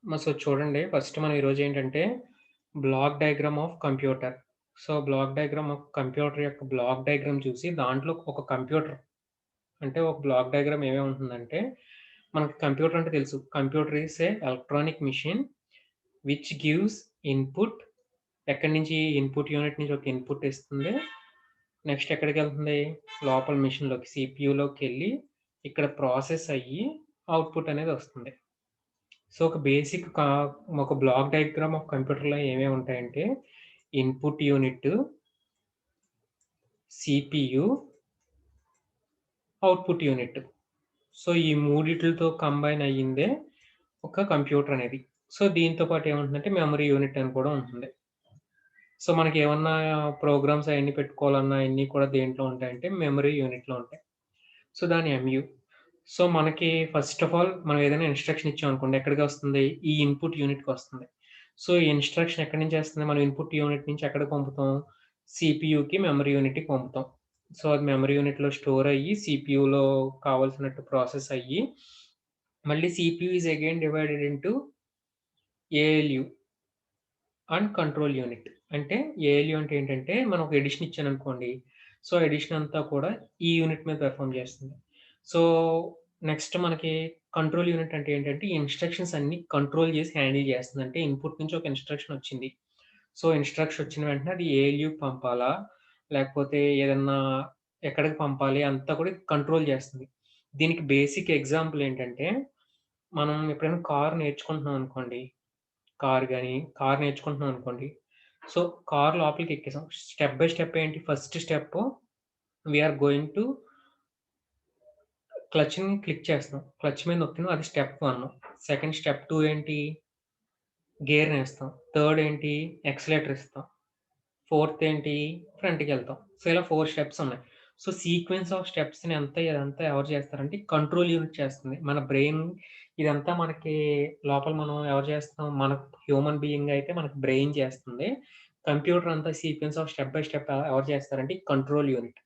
So, చూడండి first మనం ఈరోజు ఏంటంటే, black diagram of computer. So, black diagram of computer యొక్క బ్లాక్ డయాగ్రామ్ చూసి దాంట్లో ఒక కంప్యూటర్ అంటే ఒక బ్లాక్ డయాగ్రామ్ ఏమేమి ఉంటుందంటే, మనకు కంప్యూటర్ అంటే తెలుసు. Computer is a electronic machine which gives input. ఎక్కడి నుంచి ఇన్‌పుట్ యూనిట్ నుంచి ఒక ఇన్‌పుట్ ఇస్తుంది. నెక్స్ట్ ఎక్కడికెళ్తుంది? లోపల మెషిన్‌లోకి సీపీయూలోకెళ్ళి ఇక్కడ ప్రాసెస్ అయ్యి అవుట్‌పుట్ అనేది వస్తుంది. సో, ఒక బ్లాక్ డయాగ్రామ్ ఆఫ్ కంప్యూటర్‌లో ఏమేమి ఉంటాయంటే, input unit, CPU, output unit. So, ఈ మూడిట్లితో కంబైన్ అయ్యిందే ఒక కంప్యూటర్ అనేది. సో, దీంతో పాటు ఏముంటుందంటే మెమరీ యూనిట్ అని కూడా ఉంటుంది. సో, మనకేమన్నా ప్రోగ్రామ్స్ అయన్నీ పెట్టుకోవాలన్నా అయన్నీ కూడా దేంట్లో ఉంటాయంటే మెమరీ యూనిట్‌లో ఉంటాయి. సో, దాని ఎంయూ. సో, మనకి ఫస్ట్ ఆఫ్ ఆల్ మనం ఏదైనా ఇన్‌స్ట్రక్షన్ ఇచ్చామనుకోండి ఎక్కడికొస్తుంది? ఈ ఇన్‌పుట్ యూనిట్‌కొస్తుంది. సో, ఈ ఇన్‌స్ట్రక్షన్ ఎక్కడి నుంచొస్తుంది? మనం ఇన్‌పుట్ యూనిట్ నుంచి ఎక్కడికి పంపుతాం? సీపీయూకి, మెమరీ యూనిట్‌కి పంపుతాం. సో, అది మెమరీ యూనిట్‌లో స్టోర్ అయ్యి, సీపీయూలో కావాల్సినట్టు ప్రాసెస్ అయ్యి, మళ్ళీ CPU is again divided into ALU and control unit. అంటే ఏఎల్యూ అంటే ఏంటంటే, మనం ఒక ఎడిషన్ ఇచ్చాననుకోండి. సో, ఎడిషన్ అంతా కూడా ఈ యూనిట్ మీద పెర్ఫార్మ్ చేస్తుంది. సో, నెక్స్ట్ మనకి కంట్రోల్ యూనిట్ అంటే ఏంటంటే, ఈ ఇన్‌స్ట్రక్షన్స్ అన్నీ కంట్రోల్ చేసి హ్యాండిల్ చేస్తుంది. అంటే ఇన్‌పుట్ నుంచి ఒక ఇన్‌స్ట్రక్షన్ వచ్చింది. సో, ఇన్‌స్ట్రక్షన్ వచ్చిన వెంటనే అది ఏఎల్యూకి పంపాలా? లేకపోతే ఏదన్నా ఎక్కడికి పంపాలి అంతా కూడా కంట్రోల్ చేస్తుంది. దీనికి బేసిక్ ఎగ్జాంపుల్ ఏంటంటే, మనం ఎప్పుడైనా కార్ నేర్చుకుంటున్నాం అనుకోండి. కార్ నేర్చుకుంటున్నాం అనుకోండి. సో, కార్ లోపలికి ఎక్కేసాం. స్టెప్ బై స్టెప్ ఏంటి? First step we are going to క్లచ్‌ని క్లిక్ చేస్తున్నాం. క్లచ్ మీద నొక్కినాం అది స్టెప్ 1. సెకండ్ స్టెప్ 2 ఏంటి? గేర్‌నేస్తాం. థర్డ్ ఏంటి? యాక్సిలరేటర్ ఇస్తాం. ఫోర్త్ ఏంటి? ఫ్రంట్‌కెళ్తాం. సో, ఇలా 4 స్టెప్స్ ఉన్నాయి. సో, సీక్వెన్స్ ఆఫ్ స్టెప్స్‌ని ఇదంతా ఎవరు చేస్తారంటే కంట్రోల్ యూనిట్ చేస్తుంది. మన బ్రెయిన్ ఇదంతా మనకి లోపల మనం ఎవరు చేస్తాం? మన హ్యూమన్ బీయింగ్ అయితే మనకి బ్రెయిన్ చేస్తుంది. కంప్యూటర్ అంతా sequence of step by step ఎవరు చేస్తారంటే కంట్రోల్ యూనిట్.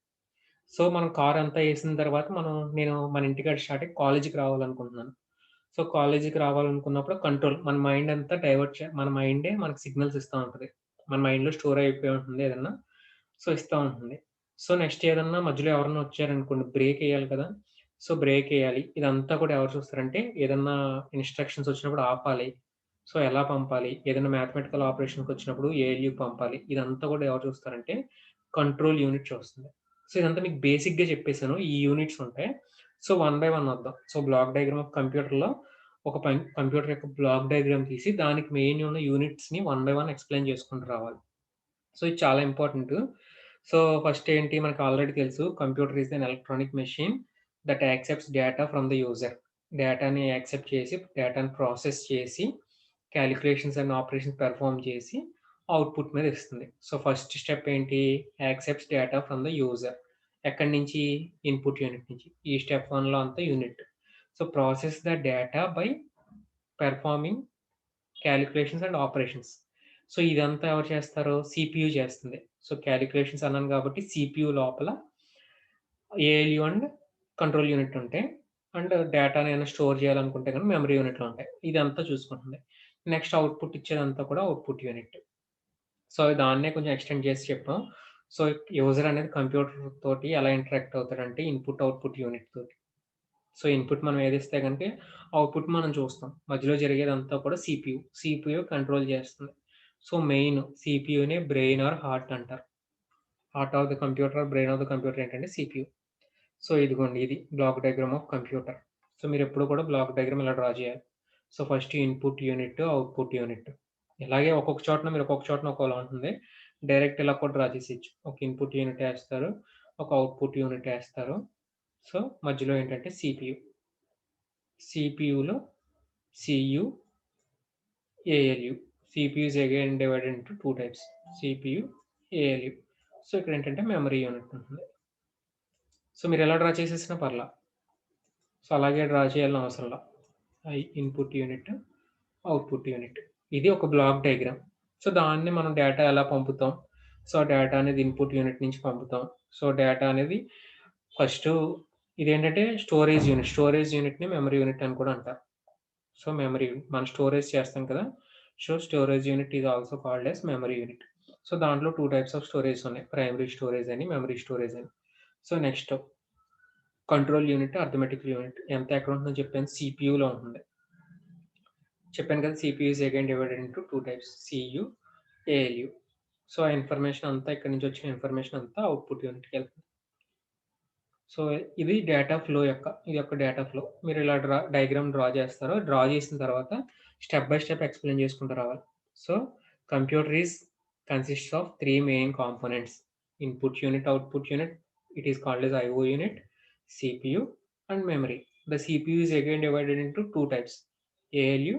సో, మనం కార్ అంతా ఏసిన తర్వాత నేను మన ఇంటికాడ స్టార్ట్ అయ్యి కాలేజీకి రావాలనుకుంటున్నాను. సో, కాలేజీకి రావాలనుకున్నప్పుడు మన మైండ్ అంతా మన మైండే మనకు సిగ్నల్స్ ఇస్తా ఉంటది. మన మైండ్‌లో స్టోర్ అయిపోయి ఉంటుంది ఏదన్నా. సో, ఇస్తా ఉంటుంది. సో, నెక్స్ట్ ఏదన్నా మధ్యలో ఎవరన్నా వచ్చారనుకోండి బ్రేక్ ఎయ్యాలి కదా! సో, బ్రేక్ ఎయ్యాలి. ఇదంతా కూడా ఎవరు చూస్తారంటే ఏదన్నా ఇన్‌స్ట్రక్షన్స్ వచ్చినప్పుడు ఆపాలి. సో, ఎలా పంపాలి? ఏదైనా మ్యాథమెటికల్ ఆపరేషన్‌కొచ్చినప్పుడు ఏఎల్యూకి పంపాలి. ఇదంతా కూడా ఎవరు చూస్తారంటే కంట్రోల్ యూనిట్ చూస్తుంది. సో, ఇదంతా మీకు బేసిక్‌గా చెప్పేసాను. ఈ యూనిట్స్ ఉంటాయి. సో, వన్ బై వన్ వద్దాం. సో, బ్లాక్ డయాగ్రామ్ ఆఫ్ కంప్యూటర్‌లో కంప్యూటర్ యొక్క బ్లాక్ డయాగ్రామ్ తీసి దానికి మెయిన్ ఉన్న యూనిట్స్‌ని వన్ బై వన్ ఎక్స్‌ప్లెయిన్ చేసుకుంటూ రావాలి. సో, ఇది చాలా ఇంపార్టెంటు. సో, ఫస్ట్ ఏంటి మనకు ఆల్రెడీ తెలుసు computer is an electronic machine that accepts data from the user. డేటాని యాక్సెప్ట్ చేసి, డేటాని ప్రాసెస్ చేసి, కాలిక్యులేషన్స్ అండ్ ఆపరేషన్స్ పెర్ఫార్మ్ చేసి, అవుట్‌పుట్ మీద ఇస్తుంది. సో, ఫస్ట్ స్టెప్ ఏంటి? Accepts data from the user. ఎక్కడి నుంచి? ఇన్‌పుట్ యూనిట్ నుంచి. ఈ స్టెప్ 1లో అంతా unit. So, process the data by performing calculations and operations. So, ఇదంతా ఎవరు చేస్తారు? సీపీయూ చేస్తుంది. సో, కాలిక్యులేషన్స్ అన్నాను కాబట్టి సీపీయూ లోపల ఏఎల్యూ అండ్ కంట్రోల్ యూనిట్ ఉంటాయి. అండ్ డేటాని ఏమైనా స్టోర్ చేయాలనుకుంటే గనుక మెమరీ యూనిట్‌లో ఉంటాయి. ఇదంతా చూసుకుంటుంది. నెక్స్ట్ అవుట్‌పుట్ ఇచ్చేదంతా కూడా అవుట్‌పుట్ యూనిట్. సో, దాన్నే కొంచెం ఎక్స్‌టెండ్ చేసి చెప్పాం. సో, యూజర్ అనేది కంప్యూటర్ తోటి ఎలా ఇంటరాక్ట్ అవుతాడంటే ఇన్‌పుట్, అవుట్‌పుట్ యూనిట్ తోటి. సో, ఇన్‌పుట్ మనం ఏదిస్తే గనుక అవుట్‌పుట్ మనం చూస్తాం. మధ్యలో జరిగేదంతా కూడా సీపీయూ. సీపీయూ కంట్రోల్ చేస్తుంది. సో, మెయిన్ సీపీయూనే బ్రెయిన్ ఆర్ హార్ట్ అంటారు. Heart of the computer, brain of the computer ఏంటంటే సీపీయూ. సో, ఇదిగోండి ఇది block diagram of computer. So, మీరెప్పుడు కూడా బ్లాక్ డయాగ్రామ్ ఇలా డ్రా చేయాలి. So, first input unit, output unit. ఇలాగే ఒక్కొక్క చోటన ఒకోలా ఉంటుంది. డైరెక్ట్ ఇలా కూడా డ్రా చేసేయొచ్చు. ఒక ఇన్‌పుట్ యూనిట్ ఏస్తారు. ఒక అవుట్‌పుట్ యూనిట్ ఏస్తారు. సో, మధ్యలో ఏంటంటే సీపీయూ. సీపీయూలో CU, ALU. CPU is again divided into 2 types. CPU, ALU. So, ఇక్కడేంటంటే మెమరీ యూనిట్ ఉంటుంది. సో, మీరెలా డ్రా చేసేసినా పర్లా. సో, అలాగే డ్రా చేయాలని అవసరంలా. Input unit, output unit. ఇది ఒక బ్లాక్ డయాగ్రామ్. సో, దాన్ని మనం డేటా ఎలా పంపుతాం? సో, డేటా అనేది ఇన్‌పుట్ యూనిట్ నుంచి పంపుతాం. సో, డేటా అనేది ఫస్టు ఇదేంటంటే స్టోరేజ్ యూనిట్. స్టోరేజ్ యూనిట్‌ని మెమరీ యూనిట్ అని కూడా అంటారు. సో మెమరీ మనం స్టోరేజ్ చేస్తాం కదా! So storage unit is also called as memory unit. So దాంట్లో 2 టైప్స్ ఆఫ్ స్టోరేజ్ ఉన్నాయి. ప్రైమరీ స్టోరేజ్ అని, మెమరీ స్టోరేజ్ అని. So next control unit, arithmetic unit. ఎంత ఎక్కడ ఉంటుందో చెప్పాను. సీపీయూలో ఉంటుంది. చెప్పాను కదా! CPU is again divided into 2 types CU, ALU. So ఆ ఇన్ఫర్మేషన్ అంతా ఇక్కడి నుంచి వచ్చిన ఇన్ఫర్మేషన్ అంతా అవుట్‌పుట్ యూనిట్‌కెళ్తుంది. సో ఇది డేటా ఫ్లో ఇది యొక్క డేటా ఫ్లో. మీరు ఇలా డయాగ్రామ్ డ్రా చేస్తారు. డ్రా చేసిన తర్వాత స్టెప్ బై స్టెప్ ఎక్స్‌ప్లెయిన్ చేసుకుంటూ రావాలి. So computer consists of 3 main components. Input unit, output unit. It is called as IO unit, CPU and memory. The CPU is again divided into 2 types. ALU,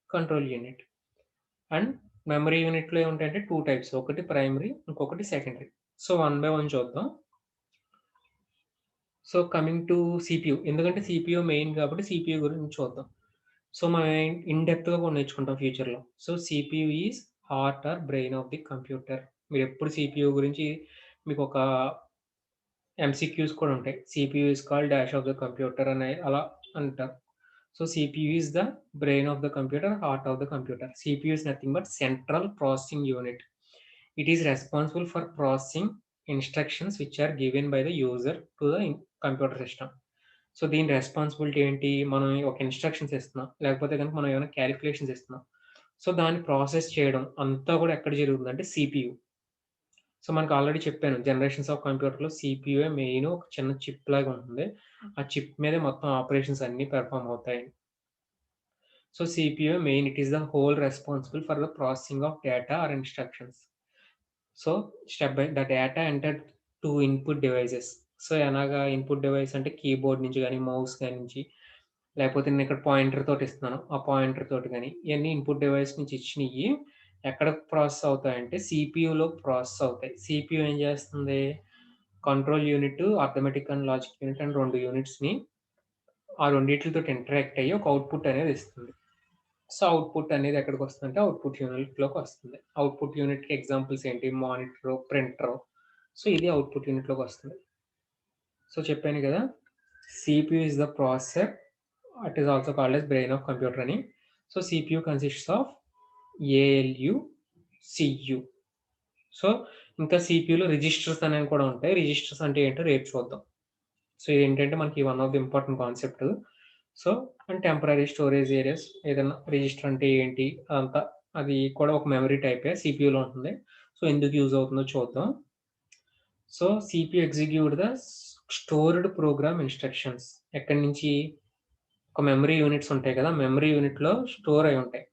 control unit. And memory యూనిట్‌లో ఏముంటాయంటే 2 types. ఒకటి primary, ఇంకొకటి secondary. So one by one చూద్దాం. So coming to CPU. ఎందుకంటే CPU main కాబట్టి CPU గురించి చూద్దాం. So మనం ఇన్ డెప్త్‌గా కూడా నేర్చుకుంటాం ఫ్యూచర్‌లో. So CPU is heart or brain of the computer. మీరెప్పుడు CPU గురించి మీకొక ఎంసీక్యూస్ కూడా ఉంటాయి. CPU is called dash of the computer అని అలా అంటారు. So CPU is the brain of the computer, heart of the computer. CPU is nothing but central processing unit. It is responsible for processing instructions which are given by the user to the computer system. So దీని responsibility ఏంటి? మనం ఒక instructions ఇస్తున్నాం. లేకపోతే గనుక మనం ఏమైనా calculations ఇస్తున్నాం. సో దాన్ని ప్రాసెస్ చేయడం అంతా కూడా ఎక్కడ జరుగుతుందంటే CPU. సో మనకు ఆల్రెడీ చెప్పాను. జనరేషన్స్ ఆఫ్ కంప్యూటర్‌లో CPUయే మెయిన్ ఒక చిన్న చిప్ లాగా ఉంటుంది. ఆ చిప్ మీదే మొత్తం ఆపరేషన్స్ అన్నీ పెర్ఫార్మ్ అవుతాయి. సో CPUయే main. It is the whole responsible for the processing of data or instructions. So step by the data entered to input devices. So ఎలాగా ఇన్పుట్ డివైస్ అంటే కీబోర్డ్ నుంచి గాని, మౌస్ గానించి లేకపోతే నేనిక్కడ పాయింటర్ తోటి ఇస్తున్నాను. ఆ పాయింటర్ తోటి గాని ఇయన్నీ ఇన్పుట్ డివైస్ నుంచి ఇచ్చినియి ఎక్కడ ప్రాసెస్ అవుతాయంటే CPUలో ప్రాసెస్ అవుతాయి. CPU ఏం చేస్తుంది? Control unit, arithmetic and logic unit అని 2 యూనిట్స్‌ని ఆ రెండిట్లితోటి ఇంటరాక్ట్ అయ్యి ఒక అవుట్‌పుట్ అనేది ఇస్తుంది. సో, అవుట్‌పుట్ అనేది ఎక్కడికొస్తుందంటే అవుట్‌పుట్ యూనిట్‌లోకొస్తుంది. అవుట్‌పుట్ యూనిట్‌కి ఎగ్జాంపుల్స్ ఏంటి? Monitor, printer. సో, ఇది అవుట్‌పుట్ యూనిట్‌లోకొస్తుంది. సో, చెప్పాను గదా! CPU is the processor. It is also called as brain of computer అని. So, CPU consists of ALU, CU. So, ఇంకా CPUలో రిజిస్టర్స్ అనేవి కూడా ఉంటాయి. రిజిస్టర్స్ అంటే ఏంటో రేపు చూద్దాం. సో, ఇదేంటంటే మనకి one of the important concept. So, and temporary storage areas ఏదన్నా రిజిస్టర్ అంటే ఏంటి? అదంతా అది కూడా ఒక మెమరీ టైపే CPUలో ఉంటుంది. సో, ఎందుకు యూజ్ అవుతుందో చూద్దాం. So, CPU execute the stored program instructions. ఎక్కడి నుంచి? ఒక మెమరీ యూనిట్స్ ఉంటాయి కదా! మెమరీ యూనిట్‌లో స్టోర్ అయ్యి ఉంటాయి.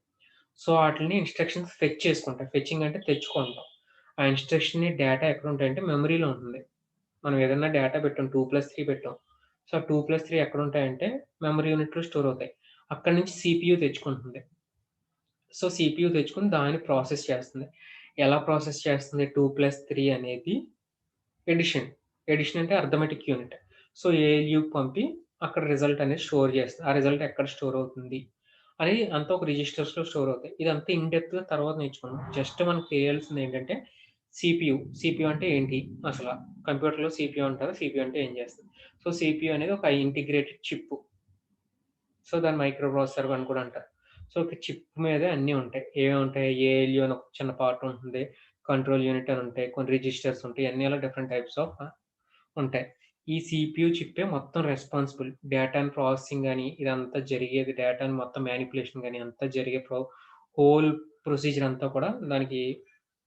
సో, ఆటిల్ని ఇన్‌స్ట్రక్షన్స్ ఫెచ్ చేసుకుంటాయి. ఫెచింగ్ అంటే తెచ్చుకుంటాం. ఆ ఇన్‌స్ట్రక్షన్‌ని డేటా ఎక్కడుంటాయంటే మెమరీలో ఉంటుంది. మనం ఏదన్నా డేటా పెట్టాం 2+3 పెట్టాం. సో, 2+3 ఎక్కడుంటాయంటే మెమరీ యూనిట్‌లో స్టోర్ అవుతాయి. అక్కడి నుంచి CPU తెచ్చుకుంటుంది. సో, CPU తెచ్చుకొని దాన్ని ప్రాసెస్ చేస్తుంది. ఎలా ప్రాసెస్ చేస్తుంది 2+3 అనేది ఎడిషన్. ఎడిషన్ అంటే అర్థమెటిక్ యూనిట్. సో, ALUకి పంపి అక్కడ రిజల్ట్ అనేది స్టోర్ చేస్తది. ఆ రిజల్ట్ ఎక్కడ స్టోర్ అవుతుంది అని అంతా ఒక రిజిస్టర్స్‌లో స్టోర్ అవుతాయి. ఇదంతా ఇన్ డెప్త్‌గా తర్వాత నేర్చుకుందాం. జస్ట్ మనకు తెలియాల్సిందేంటంటే CPU అంటే ఏంటి అసల? కంప్యూటర్‌లో CPU అంటారు. CPU అంటే ఏం చేస్తది? సో, CPU అనేది ఒక ఇంటిగ్రేటెడ్ చిప్. సో, దాన్ని మైక్రో ప్రాసెసర్ అని కూడా అంటారు. సో, ఒక చిప్ మీదే అన్నీ ఉంటాయి. ఏమేమి ఉంటాయి? ALU అని ఒక చిన్న పార్ట్ ఉంటుంది. కంట్రోల్ యూనిట్ అని ఉంటాయి. కొన్ని రిజిస్టర్స్ ఉంటాయి. ఇయన్నీ అలా డిఫరెంట్ టైప్స్ ఆఫ్ ఉంటాయి. ఈ CPU చిప్పే మొత్తం రెస్పాన్సిబుల్. డేటాను ప్రాసెసింగ్ గాని, ఇదంతా జరిగేది డేటాను మొత్తం మానిప్యులేషన్ గాని అంతా జరిగే హోల్ ప్రొసీజర్ అంతా కూడా దానికి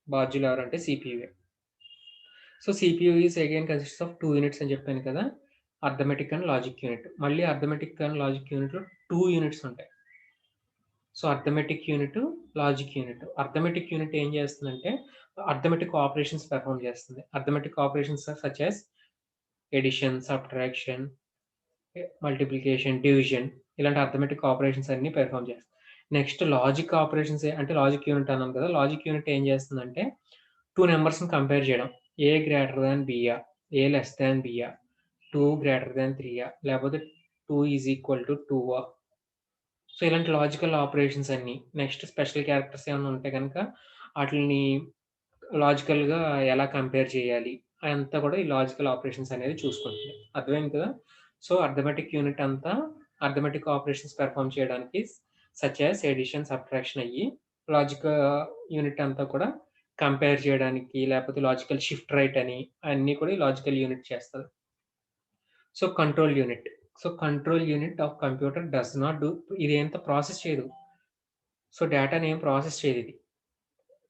బాధ్యులెవరంటే CPUయే. So, CPU is again consists of 2 units అని చెప్పాను కదా! Arithmetic and logic unit. మళ్ళీ అర్థమెటిక్ అండ్ లాజిక్ యూనిట్‌లో 2 యూనిట్స్ ఉంటాయి. So, arithmetic unit, logic unit. Arithmetic unit ఏం చేస్తుందంటే అర్థమెటిక్ ఆపరేషన్స్ పెర్ఫార్మ్ చేస్తుంది. Arithmetic operations such as addition, subtraction, multiplication, division ఇలాంటి అర్థమెటిక్ ఆపరేషన్స్ అన్నీ పెర్ఫార్మ్ చేస్తుంది. నెక్స్ట్ లాజిక్ ఆపరేషన్స్ అంటే లాజిక్ యూనిట్ అన్నాం కదా! లాజిక్ యూనిట్ ఏం చేస్తుందంటే 2 నంబర్స్‌ని కంపేర్ చేయడం. ఏ గ్రేటర్ థాన్ బియా, ఏ లెస్ థాన్ బియా, 2 గ్రేటర్ థాన్ 3 లేకపోతే 2 ఈజ్ ఈక్వల్ టు 2 సో, ఇలాంటి లాజికల్ ఆపరేషన్స్ అన్నీ. నెక్స్ట్ స్పెషల్ క్యారెక్టర్స్ ఏమన్నా ఉంటే గనక ఆటిల్ని లాజికల్‌గా ఎలా కంపేర్ చేయాలి అదంతా కూడా ఈ లాజికల్ ఆపరేషన్స్ అనేది చూసుకుంటుంది. అర్థమైంది కదా! సో, అర్థమెటిక్ యూనిట్ అంతా అర్థమెటిక్ ఆపరేషన్స్ పెర్ఫార్మ్ చేయడానికి సచ్ యాస్ అడిషన్, సబ్ట్రాక్షన్ అయ్యి లాజిక్ యూనిట్ అంతా కూడా కంపేర్ చేయడానికి, లేకపోతే లాజికల్ షిఫ్ట్ రైట్ అని అన్నీ కూడా ఈ లాజికల్ యూనిట్ చేస్తది. So, control unit. So, control unit of computer does not do ఇదేంత ప్రాసెస్ చేయదు. సో, డేటాని ఏం ప్రాసెస్ చేయదిది.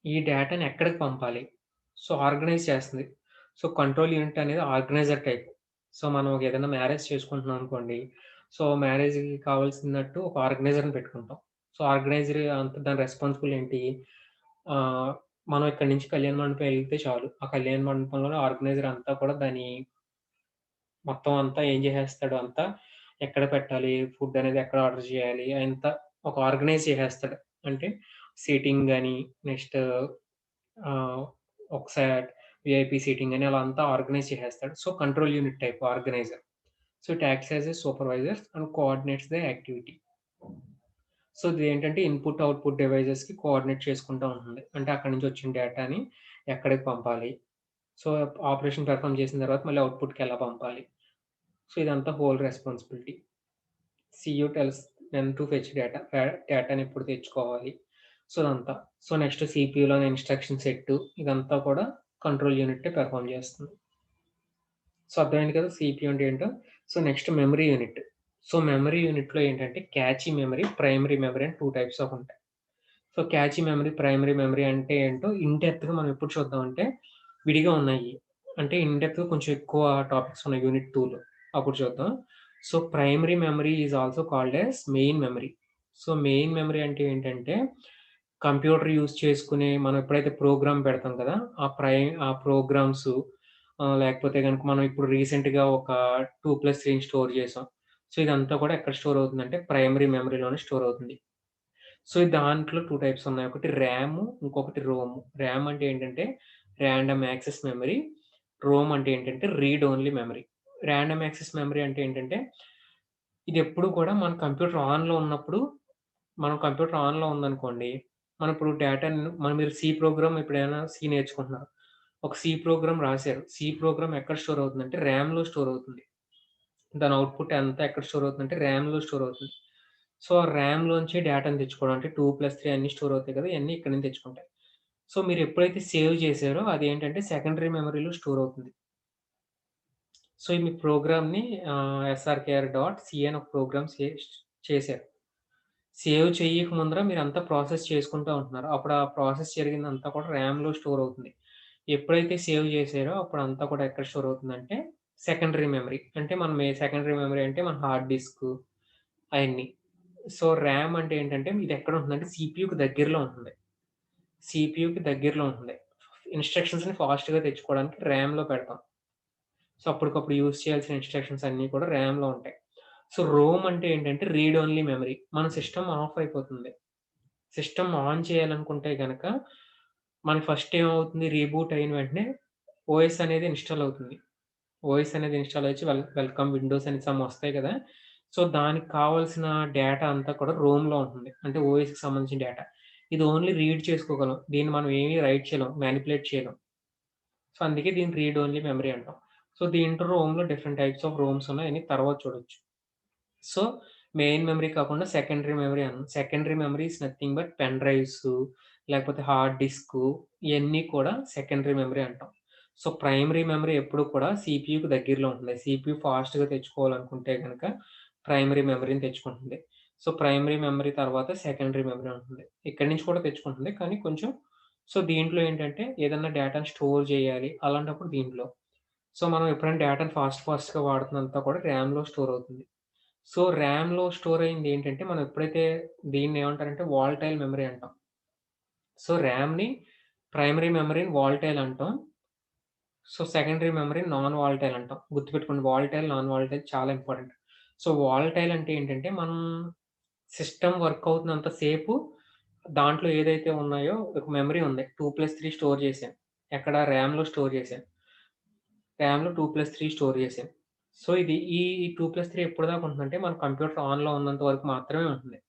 ఈ డేటాని ఎక్కడికి పంపాలి? సో, ఆర్గనైజ్ చేస్తుంది. సో, కంట్రోల్ యూనిట్ అనేది ఆర్గనైజర్ టైప్. సో, మనం ఏదైనా మ్యారేజ్ చేసుకుంటున్నాం అనుకోండి. సో, మ్యారేజ్‌కి కావాల్సినట్టు ఒక ఆర్గనైజర్‌ని పెట్టుకుంటాం. సో, ఆర్గనైజర్ అంతా దాని రెస్పాన్సిబుల్ ఏంటి? ఆహ్, మనం ఇక్కడి నుంచి కళ్యాణ మండపం ఎళ్తే చాలు. ఆ కళ్యాణ మండపంలోనే ఆర్గనైజర్ అంతా కూడా దాని మొత్తం అంతా ఏం చేసేస్తాడు అంతా, ఎక్కడ పెట్టాలి, ఫుడ్ అనేది ఎక్కడ ఆర్డర్ చేయాలి, అంతా ఒక ఆర్గనైజ్ చేసేస్తాడు. అంటే సీటింగ్ గాని, నెక్స్ట్ ఆహ్, ఒకసారి వీఐపీ సీటింగ్ అని అలా అంతా ఆర్గనైజ్ చేసేస్తాడు. So, control unit type organiser. So, it acts as a supervisor and coordinates the activity. So, ఇదేంటంటే ఇన్‌పుట్, అవుట్‌పుట్ డివైసెస్‌కి కోఆర్డినేట్ చేసుకుంటా ఉంటుంది. అంటే అక్కడి నుంచి వచ్చిన డేటాని ఎక్కడికి పంపాలి. సో, ఆపరేషన్ పెర్ఫార్మ్ చేసిన తర్వాత మళ్ళీ అవుట్‌పుట్‌కి ఎలా పంపాలి. సో, ఇదంతా whole responsibility. CU tells when to fetch data. డేటాని ఎప్పుడు తెచ్చుకోవాలి. సో, ఇదంతా. సో, నెక్స్ట్ సీపీయూలోని ఇన్‌స్ట్రక్షన్ సెట్టు ఇదంతా కూడా కంట్రోల్ యూనిట్టే పెర్ఫార్మ్ చేస్తుంది. సో, అర్థమైంది కదా! సీపీయూ అంటే ఏంటో. So, next memory unit. So, memory యూనిట్‌లో ఏంటంటే క్యాచీ మెమరీ, ప్రైమరీ మెమరీ అని 2 టైప్స్ ఆఫ్ ఉంటాయి. So, cache memory, primary memory అంటే ఏంటో ఇన్ డెప్త్‌గా మనం ఎప్పుడు చూద్దామంటే విడిగా ఉన్నాయి. అంటే ఇన్ డెప్త్‌గా కొంచెం ఎక్కువ టాపిక్స్ ఉన్నాయి యూనిట్ 2లో. అప్పుడు చూద్దాం. So, primary memory is also called as main memory. So, main memory అంటే ఏంటంటే కంప్యూటర్ యూజ్ చేసుకునే మనం ఎప్పుడైతే ప్రోగ్రామ్ పెడతాం కదా! ఆ ప్రోగ్రామ్సు లేకపోతే గనుక మనం ఇప్పుడు రీసెంట్‌గా ఒక 2+3ని స్టోర్ చేసాం. సో, ఇదంతా కూడా ఎక్కడ స్టోర్ అవుతుందంటే ప్రైమరీ మెమరీలోనే స్టోర్ అవుతుంది. సో, దాంట్లో 2 టైప్స్ ఉన్నాయి. ఒకటి ర్యాము, ఇంకొకటి రోము. ర్యామ్ అంటే ఏంటంటే రాండమ్ యాక్సెస్ మెమరీ. రోమ్ అంటే ఏంటంటే read only memory. Random access memory అంటే ఏంటంటే ఇదెప్పుడు కూడా మన కంప్యూటర్ ఆన్‌లో ఉన్నప్పుడు మనం కంప్యూటర్ ఆన్‌లో ఉందనుకోండి, మనం ఇప్పుడు మీరు సి ప్రోగ్రామ్ ఎప్పుడైనా సి నేర్చుకుంటున్నారు. ఒక సి ప్రోగ్రామ్ రాసారు. సి ప్రోగ్రామ్ ఎక్కడ స్టోర్ అవుతుందంటే ర్యామ్‌లో స్టోర్ అవుతుంది. దాని అవుట్‌పుట్ అంతా ఎక్కడ స్టోర్ అవుతుందంటే ర్యామ్‌లో స్టోర్ అవుతుంది. సో, ర్యామ్‌లోంచి డేటాను తెచ్చుకోవడం అంటే 2+3 అన్నీ స్టోర్ అవుతాయి కదా! ఇయన్నీ ఇక్కడి నుంచి తెచ్చుకుంటాయి. సో, మీరు ఎప్పుడైతే సేవ్ చేసారో అదేంటంటే సెకండరీ మెమరీలో స్టోర్ అవుతుంది. సో, ఈ మీ ప్రోగ్రామ్‌ని ఎస్ఆర్‌కేఆర్ డాట్ సి అని ఒక ప్రోగ్రామ్ చేశారు. సేవ్ చెయ్యక ముందర మీరంతా ప్రాసెస్ చేసుకుంటా ఉంటున్నారు. అప్పుడు ఆ ప్రాసెస్ జరిగిందంతా కూడా ర్యామ్‌లో స్టోర్ అవుతుంది. ఎప్పుడైతే సేవ్ చేసారో అప్పుడంతా కూడా ఎక్కడ స్టోర్ అవుతుందంటే సెకండరీ మెమరీ. అంటే సెకండరీ మెమరీ అంటే మన హార్డ్ డిస్కు అయన్నీ. సో, ర్యామ్ అంటే ఏంటంటే ఇదెక్కడ ఉంటుందంటే సీపీయూకి దగ్గరలో ఉంటుంది. సీపీయూకి దగ్గరలో ఉంటుంది. ఇన్‌స్ట్రక్షన్స్‌ని ఫాస్ట్‌గా తెచ్చుకోవడానికి ర్యామ్‌లో పెడతాం. సో, అప్పటికప్పుడు యూజ్ చేయాల్సిన ఇన్‌స్ట్రక్షన్స్ అన్నీ కూడా ర్యామ్‌లో ఉంటాయి. సో, రోమ్ అంటే ఏంటంటే రీడ్ ఓన్లీ మెమరీ. మన సిస్టమ్ ఆఫ్ అయిపోతుంది. సిస్టమ్ ఆన్ చేయాలనుకుంటే గనక, మనకి ఫస్ట్ ఏమవుతుంది రీబూట్ అయిన వెంటనే ఓఎస్ అనేది ఇన్‌స్టాల్ అవుతుంది. ఓఎస్ అనేది ఇన్‌స్టాల్ అయ్యి వెల్కమ్ విండోస్ అని సమ్ వస్తాయి కదా! సో, దానికి కావాల్సిన డేటా అంతా కూడా రోమ్‌లో ఉంటుంది. అంటే ఓఎస్‌కి సంబంధించిన డేటా. ఇది ఓన్లీ రీడ్ చేసుకోగలం. దీన్ని మనం ఏమి రైట్ చేయలేం. మానిప్యులేట్ చేయలేం. సో, అందుకే దీన్ని రీడ్ ఓన్లీ మెమరీ అంటాం. సో, దీంట్లో రోమ్‌లో డిఫరెంట్ టైప్స్ ఆఫ్ రోమ్స్ ఉన్నాయి. అయన్ని తర్వాత చూడొచ్చు. సో, మెయిన్ మెమరీ కాకుండా సెకండరీ మెమరీ అన్నాం. Secondary memory is nothing but pen drives, లేకపోతే హార్డ్ డిస్కు ఇయన్నీ కూడా సెకండరీ మెమరీ అంటాం. సో, ప్రైమరీ మెమరీ ఎప్పుడు కూడా సీపీయూకి దగ్గరలో ఉంటుంది. సీపీయూ ఫాస్ట్‌గా తెచ్చుకోవాలనుకుంటే గనక ప్రైమరీ మెమరీని తెచ్చుకుంటుంది. సో, ప్రైమరీ మెమరీ తర్వాత సెకండరీ మెమరీ ఉంటుంది. ఇక్కడి నుంచి కూడా తెచ్చుకుంటుంది. కానీ కొంచెం సో, దీంట్లో ఏంటంటే ఏదన్నా డేటాను స్టోర్ చేయాలి అలాంటప్పుడు దీంట్లో. సో, మనం ఎప్పుడైనా డేటాను ఫాస్ట్‌గా వాడుతున్నంతా కూడా ర్యామ్‌లో స్టోర్ అవుతుంది. సో, ర్యామ్‌లో స్టోర్ అయిందేంటంటే, మనం ఎప్పుడైతే దీన్నేమంటారంటే వాలటైల్ మెమరీ అంటాం. సో, ర్యామ్‌ని ప్రైమరీ మెమరీని వాలటైల్ అంటాం. సో, సెకండరీ మెమరీని నాన్ వాలటైల్ అంటాం. గుర్తుపెట్టుకోండి వాలటైల్, నాన్ వాలటైల్ చాలా ఇంపార్టెంట్. సో, వాలటైల్ అంటే ఏంటంటే, మనం సిస్టమ్ వర్క్ అవుతున్నంత సేపు దాంట్లో ఏదైతే ఉన్నాయో ఒక మెమరీ ఉంది. 2+3 స్టోర్ చేశాను. ఎక్కడ ర్యామ్‌లో స్టోర్ చేశాను. ర్యామ్‌లో 2+3 స్టోర్ చేశాను. సో, ఈ 2+3 ఎప్పటిదాకా ఉంటుందంటే, మన కంప్యూటర్ ఆన్‌లో ఉన్నంత వరకు మాత్రమే ఉంటుంది.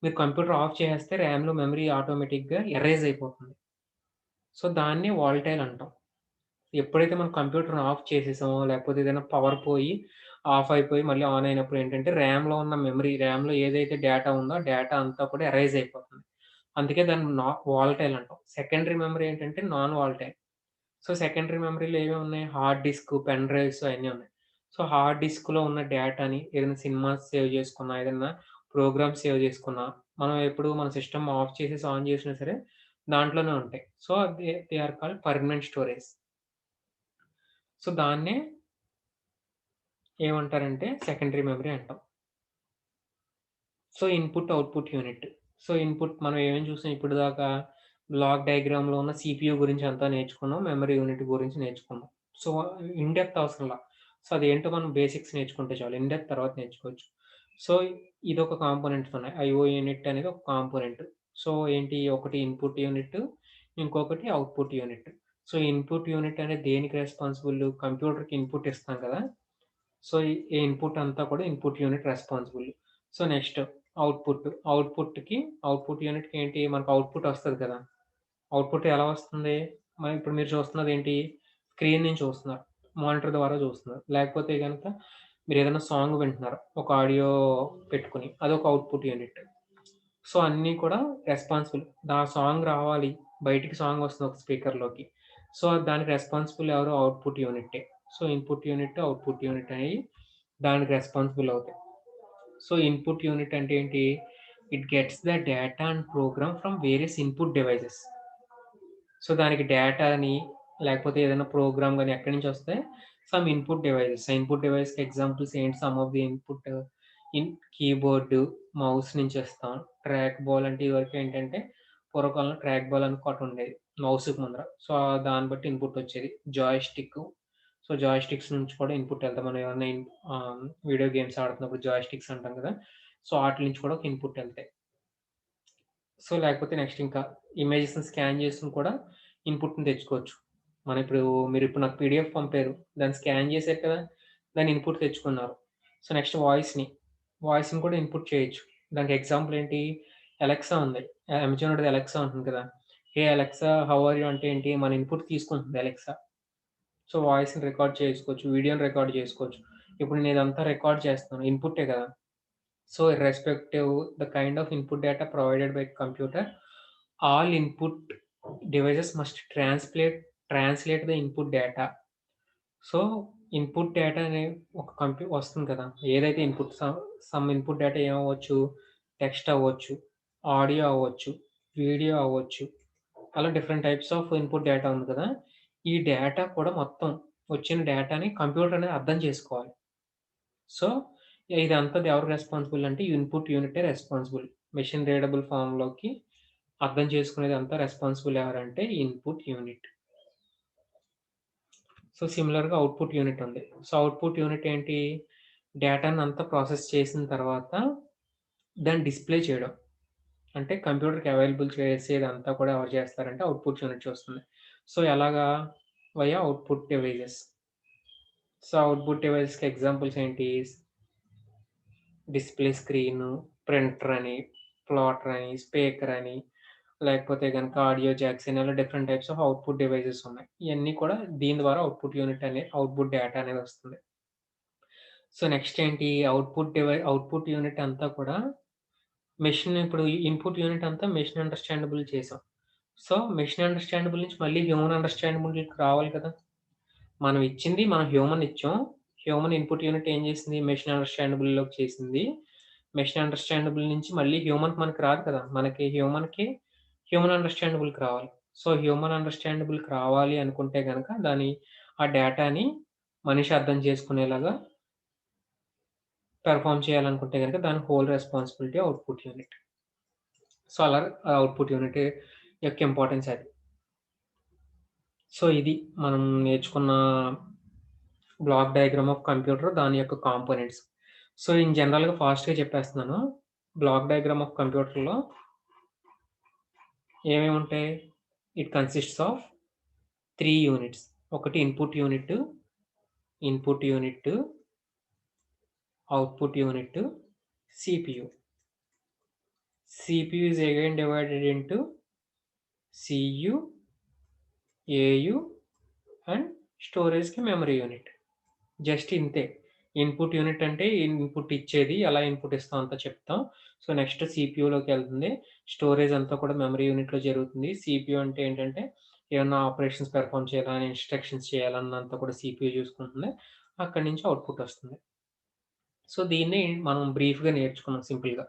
మీరు కంప్యూటర్ ఆఫ్ చేసేస్తే ర్యామ్‌లో మెమరీ ఆటోమేటిక్‌గా ఎరేజ్ అయిపోతుంది. సో, దాన్నే వాలటైల్ అంటాం. ఎప్పుడైతే మనం కంప్యూటర్‌ని ఆఫ్ చేసేసామో, లేకపోతే ఏదైనా పవర్ పోయి, ఆఫ్ అయిపోయి మళ్ళీ ఆన్ అయినప్పుడు ఏంటంటే ర్యామ్‌లో ఉన్న మెమరీ ర్యామ్‌లో ఏదైతే డేటా ఉందో ఆ డేటా అంతా కూడా ఎరైజ్ అయిపోతుంది. అందుకే దాన్ని వాలటైల్ అంటాం. సెకండరీ మెమరీ ఏంటంటే నాన్ వాలటైల్. సో, సెకండరీ మెమరీలో ఏమేమి ఉన్నాయి? హార్డ్ డిస్క్, పెన్ డ్రైవ్స్ అయన్నీ ఉన్నాయి. సో, హార్డ్ డిస్క్‌లో ఉన్న డేటాని ఏదైనా సినిమాస్ సేవ్ చేసుకున్నా, ఏదన్నా ప్రోగ్రామ్స్ సేవ్ చేసుకున్నా, మనం ఎప్పుడు మన సిస్టమ్ ఆఫ్ చేసేసి, ఆన్ చేసినా సరే దాంట్లోనే ఉంటాయి. So, they are called permanent storage. So, దాన్నే ఏమంటారంటే సెకండరీ మెమరీ అంటాం. So, input, output unit. So, input మనం ఏమేమి చూసాం ఇప్పటిదాకా బ్లాక్ డయాగ్రామ్‌లో ఉన్న సీపీయూ గురించి అంతా నేర్చుకున్నాం. మెమరీ యూనిట్ గురించి నేర్చుకున్నాం. సో, ఇన్ డెప్త్ అవసరంలా. సో, అదేంటో మనం బేసిక్స్ నేర్చుకుంటే చాలు. ఇన్ డెప్త్ తర్వాత నేర్చుకోవచ్చు. సో, ఇదొక కాంపోనెంట్స్ ఉన్నాయి. ఐఓ యూనిట్ అనేది ఒక కాంపోనెంట్. సో, ఏంటి ఒకటి ఇన్‌పుట్ యూనిట్, ఇంకొకటి output unit. So, input unit అనేది దేనికి రెస్పాన్సిబుల్? కంప్యూటర్‌కి ఇన్‌పుట్ ఇస్తాం కదా! సో, ఈ ఇన్‌పుట్ అంతా కూడా input unit responsible. So, next output. Output యూనిట్‌కి ఏంటి మనకు అవుట్‌పుట్ వస్తది కదా! అవుట్‌పుట్ ఎలా వస్తుంది? ఇప్పుడు మీరు చూస్తున్నదేంటి? స్క్రీన్ నుంచి చూస్తున్నారు. మానిటర్ ద్వారా చూస్తున్నారు. లేకపోతే గనక మీరేదైనా సాంగ్ వింటున్నారు. ఒక ఆడియో పెట్టుకొని. అదొక అవుట్‌పుట్ యూనిట్. సో, అన్నీ కూడా రెస్పాన్సిబుల్. సాంగ్ రావాలి. బయటికి సాంగ్ వస్తుంది ఒక స్పీకర్‌లోకి. సో, దానికి రెస్పాన్సిబుల్ ఎవరు? అవుట్‌పుట్ యూనిట్టే. So, input unit, output unit అనేయి దానికి రెస్పాన్సిబుల్ అవుతాయి. సో, ఇన్‌పుట్ యూనిట్ అంటే ఏంటి? It gets the data and program from various input devices. So, దానికి డేటాని లేకపోతే ఏదైనా ప్రోగ్రామ్ గాని ఎక్కడి నుంచొస్తాయి? Some input devices. ఇన్‌పుట్ డివైస్‌కి ఎగ్జాంపుల్స్ ఏంటి? Some of the input keyboard, mouse నుంచి ఇస్తాం. ట్రాక్ బాల్ అంటే ఇదివరకు ఏంటంటే పూర్వకాలంలో ట్రాక్ బాల్ అని ఒకటుండేది మౌస్‌కి ముందర. సో, దాన్ని బట్టి ఇన్‌పుట్ వచ్చేది. జాయ్‌స్టిక్. సో, జాయ్‌స్టిక్స్ నుంచి కూడా ఇన్‌పుట్ ఎళ్తాయి. మనం ఏమన్నా వీడియో గేమ్స్ ఆడుతున్నప్పుడు జాయ్‌స్టిక్స్ అంటాం కదా! సో, ఆటిల నుంచి కూడా ఒక ఇన్‌పుట్ ఎళ్తాయి. సో, లేకపోతే నెక్స్ట్ ఇంకా ఇమేజెస్‌ని స్కాన్ చేసుకొని కూడా ఇన్‌పుట్‌ని తెచ్చుకోవచ్చు. ఇప్పుడు మీరిప్పుడు నాకు పీడీఎఫ్ పంపారు. దాన్ని స్కాన్ చేసారు కదా! దాన్ని ఇన్‌పుట్ తెచ్చుకున్నారు. సో, నెక్స్ట్ వాయిస్‌ని కూడా ఇన్‌పుట్ చేయొచ్చు. దానికి ఎగ్జాంపుల్ ఏంటి? అలెక్సా ఉంది. అమెజానోడిది అలెక్సా ఉంటుంది కదా! Hey Alexa how are you అంటే ఏంటి? మన ఇన్‌పుట్ తీసుకుంటుంది అలెక్సా. సో, వాయిస్‌ని రికార్డ్ చేసుకోవచ్చు. వీడియోని రికార్డ్ చేసుకోవచ్చు. ఇప్పుడు నేను ఇదంతా రికార్డ్ చేస్తున్నాను. ఇన్‌పుట్టే కదా! So, irrespective the kind of input data provided by computer, all input devices must translate the input data. So, input data అనే ఒక వస్తుంది కదా! ఏదైతే సమ్ ఇన్‌పుట్ డేటా ఏమవ్వచ్చు? టెక్స్ట్ అవ్వచ్చు, ఆడియో అవ్వచ్చు, వీడియో అవ్వచ్చు. అలా different types of input data ఉంది కదా! ఈ డేటా కూడా మొత్తం వచ్చిన డేటాని కంప్యూటర్ అనేది అర్థం చేసుకోవాలి. సో, ఇదంతా ఎవరు రెస్పాన్సిబుల్ అంటే ఇన్‌పుట్ యూనిటే రెస్పాన్సిబుల్. మెషిన్ రీడబుల్ ఫార్మ్‌లోకి అర్థం చేసుకునేదంతా రెస్పాన్సిబుల్ ఎవరంటే ఇన్‌పుట్ యూనిట్. సో, సిమిలర్‌గా అవుట్‌పుట్ యూనిట్ ఉంది. సో, అవుట్‌పుట్ యూనిట్ ఏంటి? డేటానంతా ప్రాసెస్ చేసిన తర్వాత దాన్ని డిస్‌ప్లే చేయడం. అంటే కంప్యూటర్‌కి అవైలబుల్ చేసేదంతా కూడా ఎవరు చేస్తారంటే అవుట్‌పుట్ యూనిట్ చూస్తుంది. సో, ఎలాగా? Via output devices. So, output డివైసెస్‌కి ఎగ్జాంపుల్స్ ఏంటి? డిస్‌ప్లే స్క్రీను, ప్రింటర్ అని, ప్లాటర్ అని, స్పీకర్ అని, లేకపోతే గనుక ఆడియో జాక్స్ అని అలా different types of output devices ఉన్నాయి. ఇయన్నీ కూడా దీని ద్వారా అవుట్‌పుట్ డేటా అనేది వస్తుంది. సో, నెక్స్ట్ ఏంటి అవుట్‌పుట్ యూనిట్ అంతా కూడా ఇప్పుడు ఇన్‌పుట్ యూనిట్ అంతా మెషిన్ అండర్‌స్టాండబుల్ చేసాం. సో, మెషిన్ అండర్‌స్టాండబుల్ నుంచి మళ్ళీ హ్యూమన్ అండర్‌స్టాండబుల్‌కి రావాలి కదా! మనం హ్యూమన్ ఇచ్చాం. హ్యూమన్ ఇన్‌పుట్ యూనిట్ ఏం చేసింది? మెషిన్ అండర్‌స్టాండబుల్‌లోకి చేసింది. మెషిన్ అండర్‌స్టాండబుల్ నుంచి మళ్ళీ మనకి రాదు కదా! హ్యూమన్ అండర్‌స్టాండబుల్‌కి రావాలి. సో, హ్యూమన్ అండర్‌స్టాండబుల్‌కి రావాలి అనుకుంటే గనక ఆ డేటాని మనిషి అర్థం చేసుకునేలాగా పెర్ఫార్మ్ చేయాలనుకుంటే గనక దాని whole responsibility output unit. So, అలా అవుట్‌పుట్ యూనిట్ యొక్క ఇంపార్టెన్స్ అది. సో, ఇది మనం నేర్చుకున్న బ్లాక్ డయాగ్రామ్ ఆఫ్ కంప్యూటర్ దాని యొక్క కాంపోనెంట్స్. సో, ఇన్ జనరల్‌గా ఫాస్ట్‌గా చెప్పేస్తున్నాను. బ్లాక్ డయాగ్రామ్ ఆఫ్ కంప్యూటర్‌లో ఏమేముంటాయి? It consists of 3 units. ఒకటి input unit, output unit, CPU. CPU is again divided into CU, AU and స్టోరేజ్‌కి మెమరీ యూనిట్. జస్ట్ ఇంతే. ఇన్‌పుట్ యూనిట్ అంటే ఇన్‌పుట్ ఇచ్చేది. ఎలా ఇన్‌పుట్ ఇస్తాం అంతా చెప్తాం. So, next సీపీయూలోకెళ్తుంది. స్టోరేజ్ అంతా కూడా మెమరీ యూనిట్‌లో జరుగుతుంది. సీపీయూ అంటే ఏంటంటే, ఏమన్నా ఆపరేషన్స్ పెర్ఫార్మ్ చేయాలా, ఇన్‌స్ట్రక్షన్స్ చేయాలన్నంతా కూడా సీపీయూ చూసుకుంటుంది. అక్కడి నుంచి ఔట్‌పుట్ వస్తుంది. సో, దీన్ని మనం బ్రీఫ్‌గా నేర్చుకున్నాం సింపుల్‌గా.